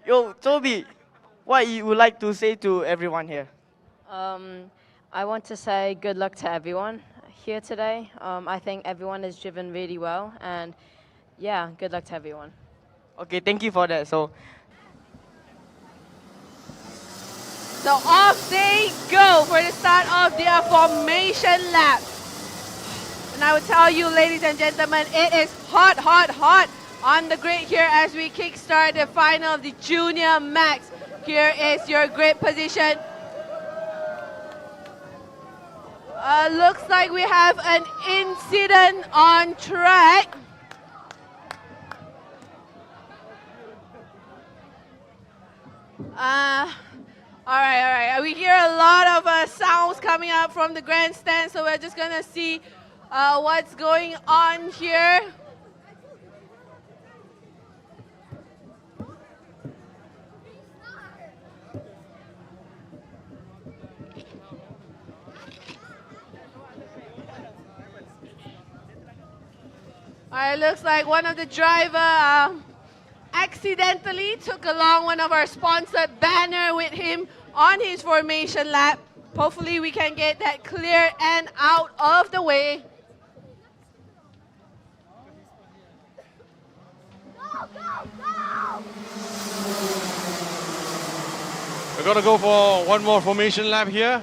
Yo, Toby, what you would like to say to everyone here? Um, I want to say good luck to everyone here today. I think everyone has driven really well, and yeah, good luck to everyone. Okay, thank you for that. So, So off they go for the start of their formation lap. And I will tell you, ladies and gentlemen, it is hot, hot, hot on the grid here as we kickstart the final of the Junior Max. Here is your grid position. Looks like we have an incident on track. All right. We hear a lot of sounds coming up from the grandstand, so we're just gonna see what's going on here. All right, looks like one of the driver accidentally took along one of our sponsored banner with him on his formation lap. Hopefully we can get that clear and out of the way. We're going to go for one more formation lap here.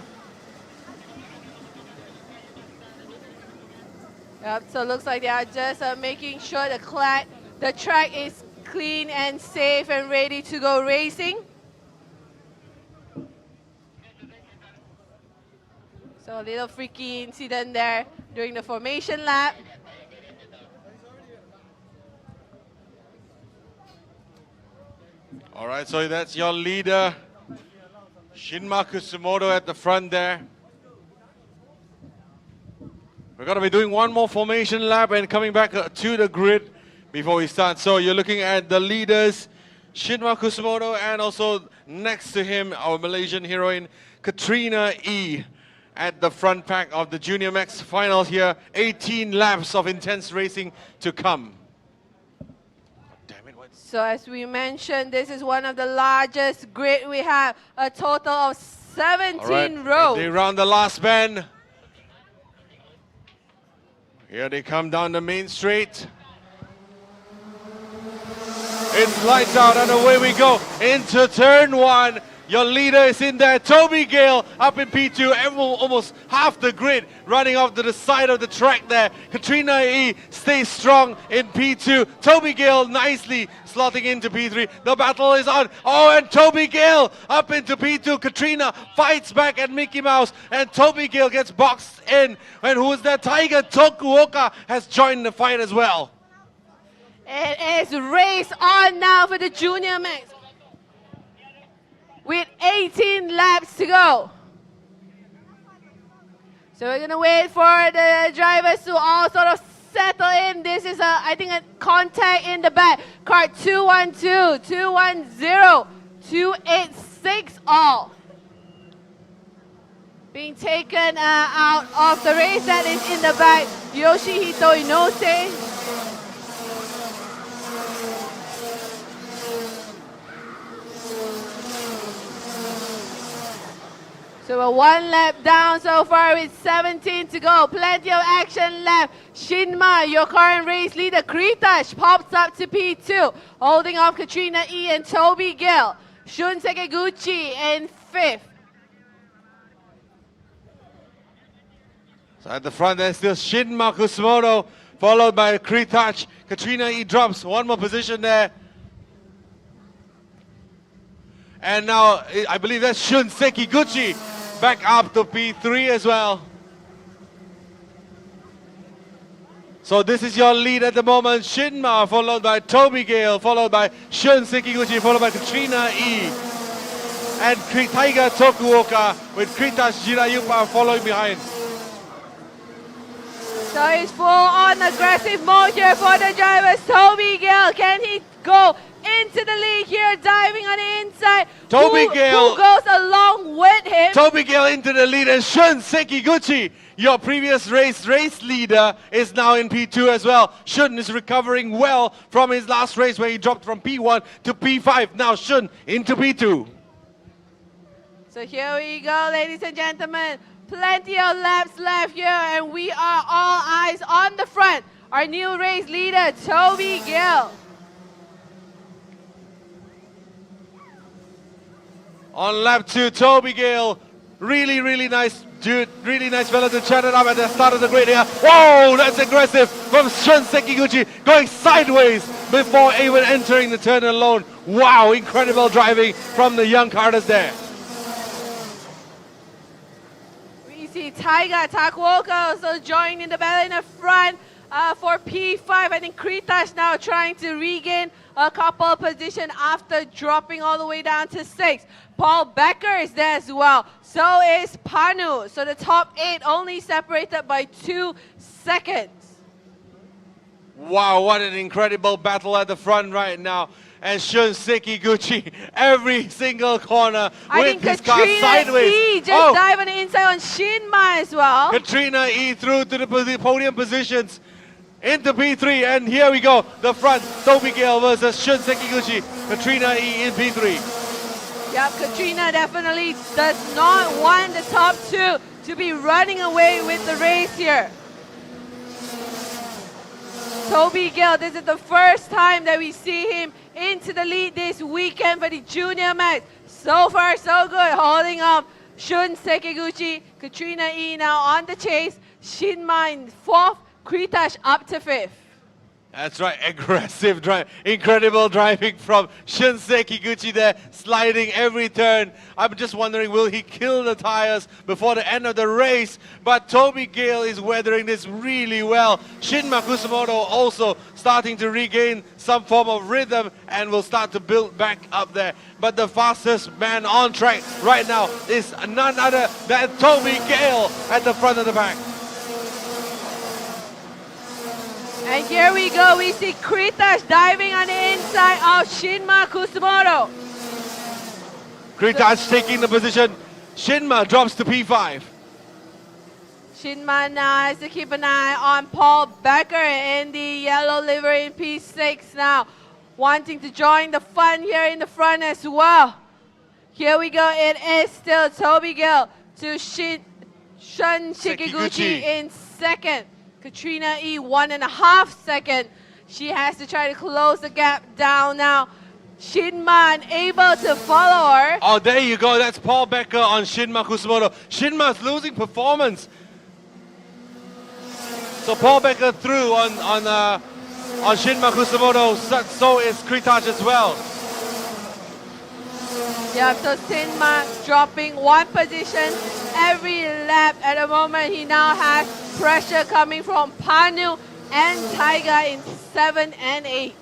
Yep, so it looks like they are just making sure the track is clean and safe and ready to go racing. So a little freaky incident there during the formation lap. All right, so that's your leader, Shinma Kusumoto at the front there. We're going to be doing one more formation lap and coming back to the grid before we start. So you're looking at the leaders, Shinma Kusumoto, and also next to him, our Malaysian heroine, Katrina E, at the front pack of the Junior Max finals here. 18 laps of intense racing to come. Damn it, what? So as we mentioned, this is one of the largest grid we have, a total of 17 All right, rows. they round the last bend. Here they come down the main straight. It's lights out and away we go into turn one. Your leader is in there, Toby Gale up in P2, almost half the grid running off to the side of the track there. Katrina E stays strong in P2. Toby Gale nicely slotting into P3. The battle is on. Oh, and Toby Gale up into P2. Katrina fights back at Mickey Mouse, and Toby Gale gets boxed in. And who is that? Tiger Tokuoka has joined the fight as well. It is race on now for the Junior Max, with 18 laps to go. So we're gonna wait for the drivers to all sort of settle in. This is I think a contact in the back. Car 212, 210, 286 all being taken out of the race. That is in the back, Yoshihito Inose. So we're one lap down so far with 17 to go. Plenty of action left. Shinma, your current race leader, Kritash, pops up to P2, holding off Katrina E and Toby Gale. Shun Sekeguchi in 5th. So at the front there's still Shinma Kusumoto, followed by Kritash. Katrina E drops one more position there. And now I believe that's Shun Sekiguchi back up to P3 as well. So this is your lead at the moment. Shinma followed by Toby Gale, followed by Shun Sekiguchi, followed by Katrina E. And Tiger Tokuoka with Kritash Jirayupa following behind. So it's full on aggressive mode here for the drivers. Toby Gale, can he go into the lead here, diving on the inside. Toby Who Gale. goes along with him? Toby Gale into the lead, and Shun Sekiguchi, your previous race leader, is now in P2 as well. Shun is recovering well from his last race where he dropped from P1 to P5. Now Shun into P2. So here we go, ladies and gentlemen. Plenty of laps left here, and we are all eyes on the front. Our new race leader, Toby Gale. On lap 2, Toby Gale, really nice dude, really nice fella to chat it up at the start of the grid here. Whoa, that's aggressive from Shun Sekiguchi, going sideways before even entering the turn alone. Wow, incredible driving from the young karters there. We see Taiga Takuoka also joining the battle in the front for P5. I think Kritash now trying to regain a couple of positions after dropping all the way down to 6. Paul Becker is there as well. So is Panu. So the top 8 only separated by 2 seconds. Wow, what an incredible battle at the front right now. And Shun Sekiguchi, every single corner I with think his car Katrina sideways. E just dive on the inside on Shinma as well. Katrina E through to the podium positions into P3, and here we go. The front, Toby Gale versus Shun Sekiguchi. Katrina E in P3. Yep, Katrina definitely does not want the top 2 to be running away with the race here. Toby Gale, this is the first time that we see him into the lead this weekend for the junior match. So far, so good, holding up Shun Sekiguchi. Katrina E now on the chase. Shinma in 4th, Kritash up to 5th. That's right, aggressive drive, incredible driving from Shun Sekiguchi there, sliding every turn. I'm just wondering, will he kill the tires before the end of the race? But Toby Gale is weathering this really well. Shinma Kusumoto also starting to regain some form of rhythm and will start to build back up there. But the fastest man on track right now is none other than Toby Gale at the front of the pack. And here we go, we see Kritash diving on the inside of Shinma Kusumoto. Kritash taking the position. Shinma drops to P5. Shinma now has to keep an eye on Paul Becker in the yellow livery in P6 now, wanting to join the fun here in the front as well. Here we go, it is still Toby Gale to Shun Sekiguchi in 2nd. Katrina E 1.5 seconds. She has to try to close the gap down now. Shinma unable to follow her. Oh, there you go. That's Paul Becker on Shinma Kusumoto. Shinma's losing performance. So Paul Becker through on Shinma Kusumoto. So is Kritash as well. Yeah, so Shinma dropping 1 position every lap at the moment. He now has pressure coming from Panu and Taiga in 7 and 8.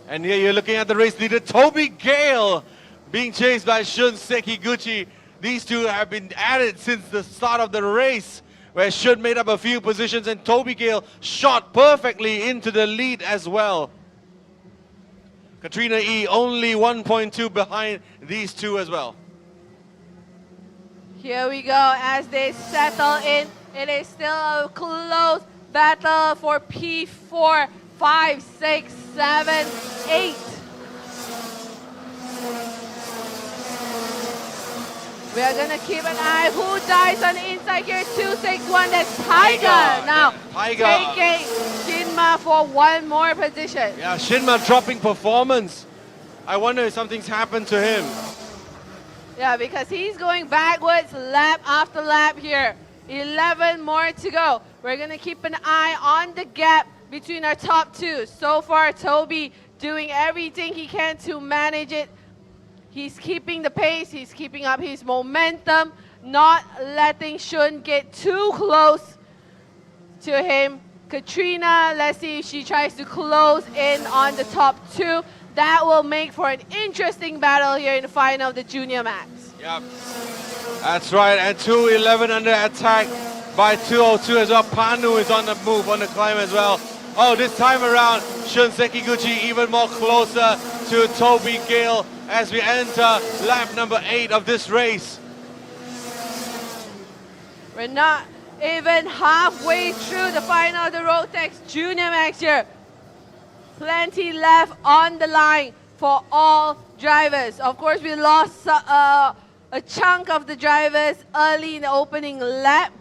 And here you're looking at the race leader, Toby Gale, being chased by Shun Sekiguchi. These two have been at it since the start of the race, where Shun made up a few positions and Toby Gale shot perfectly into the lead as well. Katrina E only 1.2 behind these two as well. Here we go as they settle in. It is still a close battle for P4, 5, 6, 7, 8. We are gonna keep an eye who dies on the inside here. 261, that's Taiga. Now Taiga taking Shinma for 1 more position. Yeah, Shinma dropping performance. I wonder if something's happened to him. Yeah, because he's going backwards lap after lap here. 11 more to go. We're gonna keep an eye on the gap between our top 2. So far, Toby doing everything he can to manage it. He's keeping the pace, he's keeping up his momentum, not letting Shun get too close to him. Katrina, let's see if she tries to close in on the top 2. That will make for an interesting battle here in the final of the junior match. Yep, that's right. And 211 under attack by 202 as well. Panu is on the move, on the climb as well. Oh, this time around, Shun Sekiguchi even more closer to Toby Gale as we enter lap number 8 of this race. We're not even halfway through the final of the Rotax Junior Max here. Plenty left on the line for all drivers. Of course, we lost a chunk of the drivers early in the opening lap,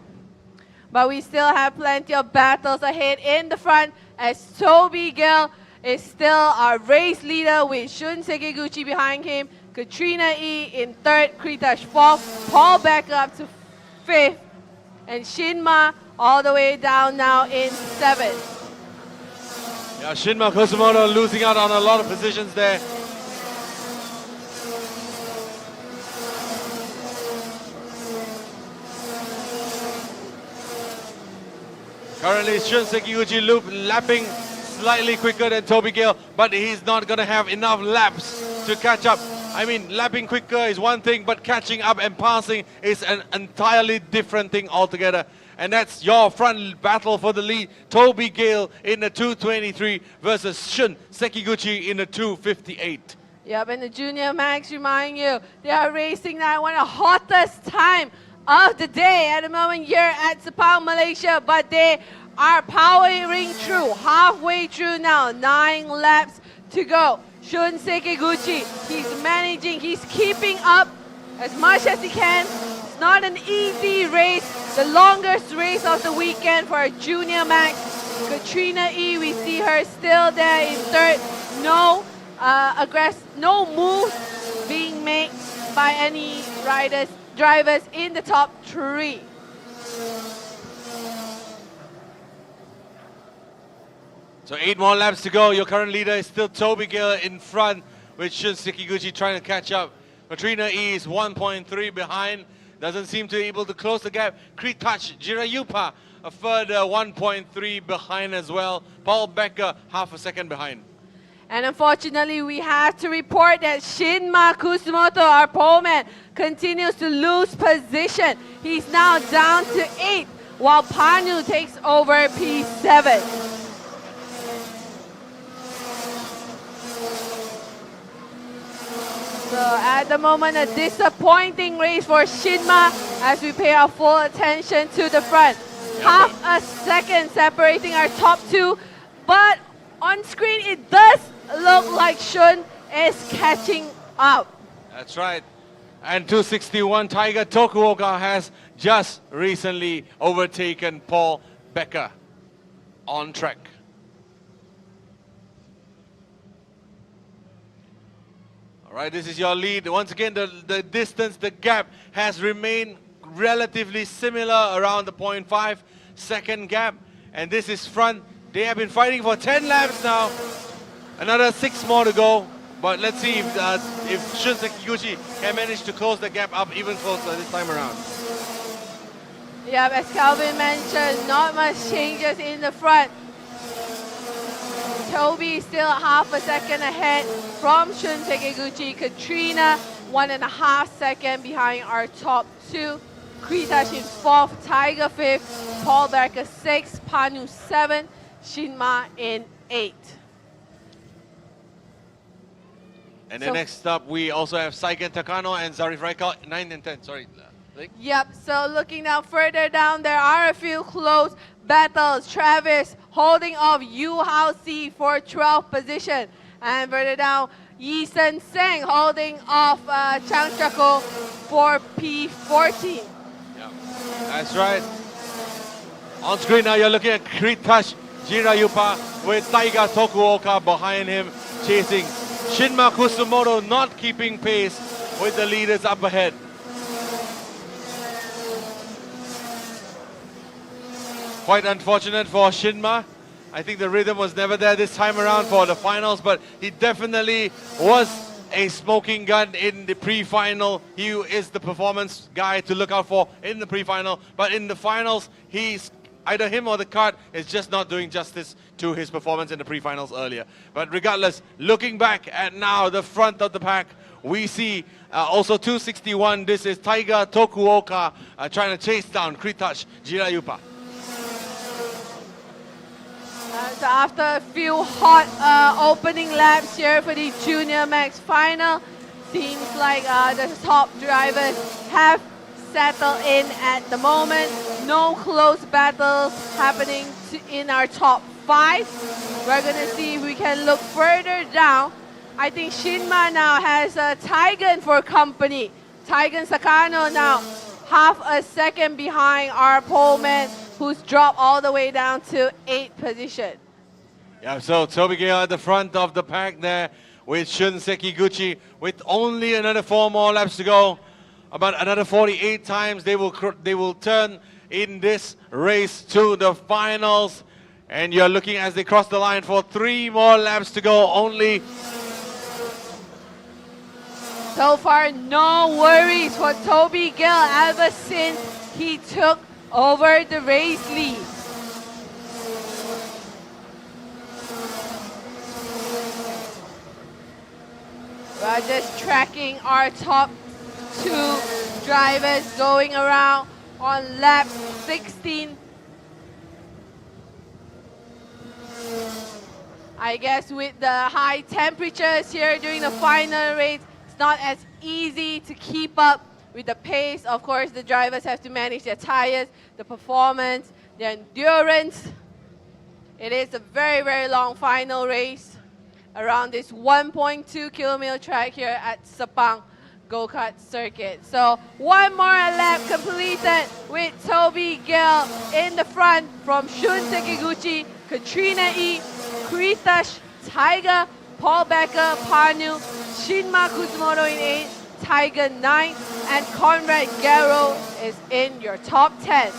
but we still have plenty of battles ahead in the front as Toby Gale is still our race leader with Shun Sekiguchi behind him, Katrina E in third, Kritash fourth, Paul back up to fifth, and Shinma all the way down now in seventh. Yeah, Shinma Kusumoto losing out on a lot of positions there. Currently, Shun Sekiguchi lapping slightly quicker than Toby Gale, but he's not going to have enough laps to catch up. I mean, lapping quicker is one thing, but catching up and passing is an entirely different thing altogether. And that's your front battle for the lead. Toby Gale in the 2:23 versus Shun Sekiguchi in the 2:58. Yep, and the Junior Max remind you, they are racing now one of the hottest time of the day at the moment here at Sepang, Malaysia, but they are powering through, halfway through now, 9 laps to go. Shun Sekiguchi, he's managing, he's keeping up as much as he can. It's not an easy race, the longest race of the weekend for a Junior Max. Katrina E, we see her still there in third. No moves being made by any drivers in the top 3. So 8 more laps to go. Your current leader is still Toby Gale in front, with Shun Sekiguchi trying to catch up. Katrina E is 1.3 behind. Doesn't seem to be able to close the gap. Kritash Jirayupa a further 1.3 behind as well. Paul Becker half a second behind. And unfortunately, we have to report that Shinma Kusumoto, our pole man, continues to lose position. He's now down to 8th, while Panu takes over P7. So at the moment, a disappointing race for Shinma as we pay our full attention to the front. Half a second separating our top 2, but on screen it does look like Shun is catching up. That's right. And 261 Tiger Tokuoka has just recently overtaken Paul Becker on track. All right, this is your lead. Once again, the distance, the gap has remained relatively similar around the 0.5 second gap. And this is front. They have been fighting for 10 laps now. Another 6 more to go. But let's see if Shun Sekiguchi can manage to close the gap up even closer this time around. Yeah, as Calvin mentioned, not much changes in the front. Toby still half a second ahead from Shun Sekiguchi. Katrina 1.5 seconds behind our top 2. Kritash in 4th, Tiger 5th, Paul Becker 6th, Panu 7th, Shinma in 8th. And then next up, we also have Saiken Takano and Zarif Raikal, 9 and 10. Sorry. Yep, so looking now further down, there are a few close battles. Travis holding off Yu Hao Si for 12th position. And further down, Yi Sen Seng holding off Chang Chako for P14. Yeah, that's right. On screen now, you're looking at Kritash Jirayupa with Taiga Tokuoka behind him, chasing. Shinma Kusumoto not keeping pace with the leaders up ahead. Quite unfortunate for Shinma. I think the rhythm was never there this time around for the finals, but he definitely was a smoking gun in the pre-final. He is the performance guy to look out for in the pre-final, but in the finals, either him or the kart is just not doing justice to his performance in the pre-finals earlier. But regardless, looking back at now the front of the pack, we see also 261. This is Taiga Tokuoka trying to chase down Kritash Jirayupa. So after a few hot opening laps here for the Junior Max final, seems like the top drivers have settled in at the moment. No close battles happening in our top 5. We're going to see if we can look further down. I think Shinma now has Taigen for company. Taigen Sakano now half a second behind our poleman, who's dropped all the way down to 8th position. Yeah, so Toby Gale at the front of the pack there with Shun Sekiguchi with only another 4 more laps to go. About another 48 times they will turn in this race to the finals. And you're looking as they cross the line for 3 more laps to go only. So far, no worries for Toby Gale ever since he took over the race lead. We're just tracking our top 2 drivers going around on lap 16. I guess with the high temperatures here during the final race, it's not as easy to keep up with the pace. Of course, the drivers have to manage their tires, the performance, their endurance. It is a very, very long final race around this 1.2 kilometer track here at Sepang Go-Kart Circuit. So 1 more lap completed with Toby Gale in the front from Shun Sekiguchi, Katrina E, Kritash, Tiger, Paul Becker, Panu, Shinma Kusumoto in 8th, Tiger 9th, and Conrad Garrow is in your top 10.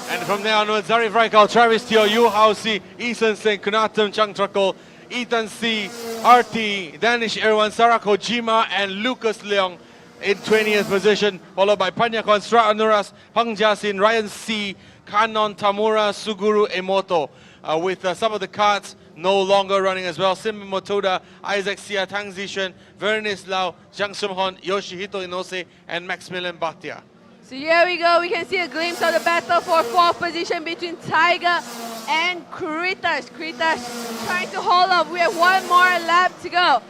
And from there onwards, Zarif Raikal, Travis Teo, Yu Hausi, Ethan Singh, Kunatam Changtrakol, Ethan C, RT, Danish Irwan, Sarah Kojima, and Lucas Leong in 20th position, followed by Panya Konstra Anuras, Pang Jasin, Ryan C, Kanon Tamura, Suguru Emoto, with some of the carts no longer running as well. Sim Motoda, Isaac Sia, Tang Zishan, Vernis Lau, Jiang Sumhon, Yoshihito Inose, and Maximilian Bhatia. So here we go, we can see a glimpse of the battle for 4th position between Tiger and Kritash. Kritash trying to hold up. We have 1 more lap to go.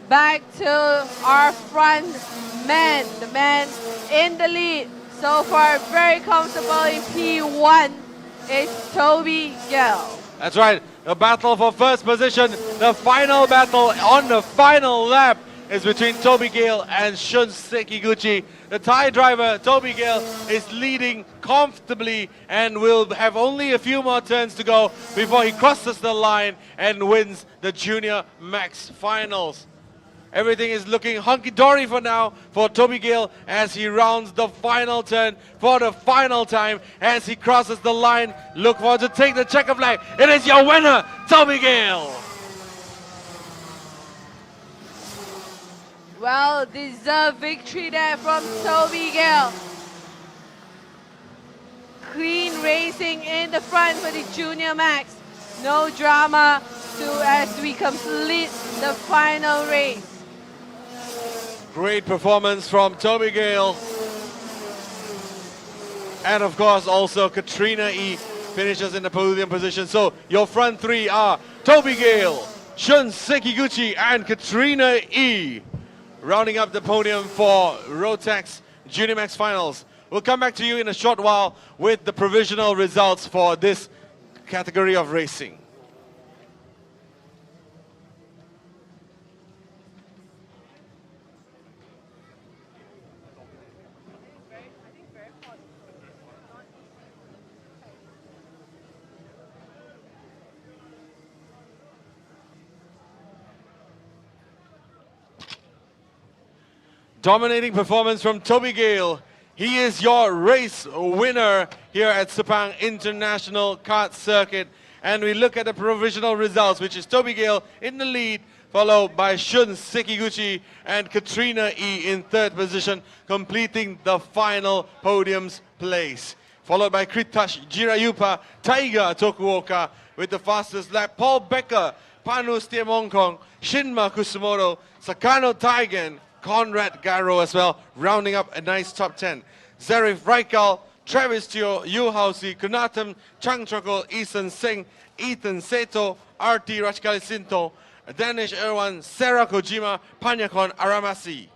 Back to our front man, the man in the lead. So far, very comfortable in P1 is Toby Gale. That's right, the battle for first position, the final battle on the final lap is between Toby Gale and Shun Sekiguchi. The Thai driver, Toby Gale, is leading comfortably and will have only a few more turns to go before he crosses the line and wins the Junior Max Finals. Everything is looking hunky-dory for now for Toby Gale as he rounds the final turn for the final time. As he crosses the line, look forward to take the checker flag. It is your winner, Toby Gale. Well-deserved victory there from Toby Gale. Clean racing in the front for the Junior Max. No drama as we complete the final race. Great performance from Toby Gale. And of course also Katrina E finishes in the podium position. So your front 3 are Toby Gale, Shun Sekiguchi, and Katrina E. Rounding up the podium for Rotax Junior Max Finals. We'll come back to you in a short while with the provisional results for this category of racing. Dominating performance from Toby Gale. He is your race winner here at Sepang International Kart Circuit. And we look at the provisional results, which is Toby Gale in the lead, followed by Shun Sekiguchi and Katrina E in 3rd position, completing the final podium's place. Followed by Kritash Jirayupa, Taiga Tokuoka with the fastest lap, Paul Becker, Panu Stiamongkong, Shinma Kusumoto, Sakano Taigen, Conrad Garrow as well, rounding up a nice top 10. Zarif Raikal, Travis Teo, Yu Hausi, Kunatam, Chang Chokol, Ethan Singh, Ethan Seto, RT Rachkalisinto, Danish Erwan, Sarah Kojima, Panyakon Aramasi.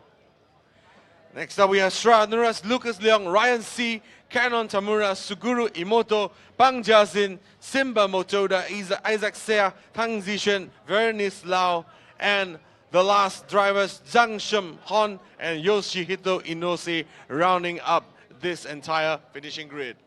Next up we have Shra Nuras, Lucas Leong, Ryan C, Canon Tamura, Suguru Imoto, Bang Jiazin, Simba Motoda, Isaac Sea, Tang Zishen, Vernice Lau, and the last drivers Zhang Shem Hon and Yoshihito Inose rounding up this entire finishing grid.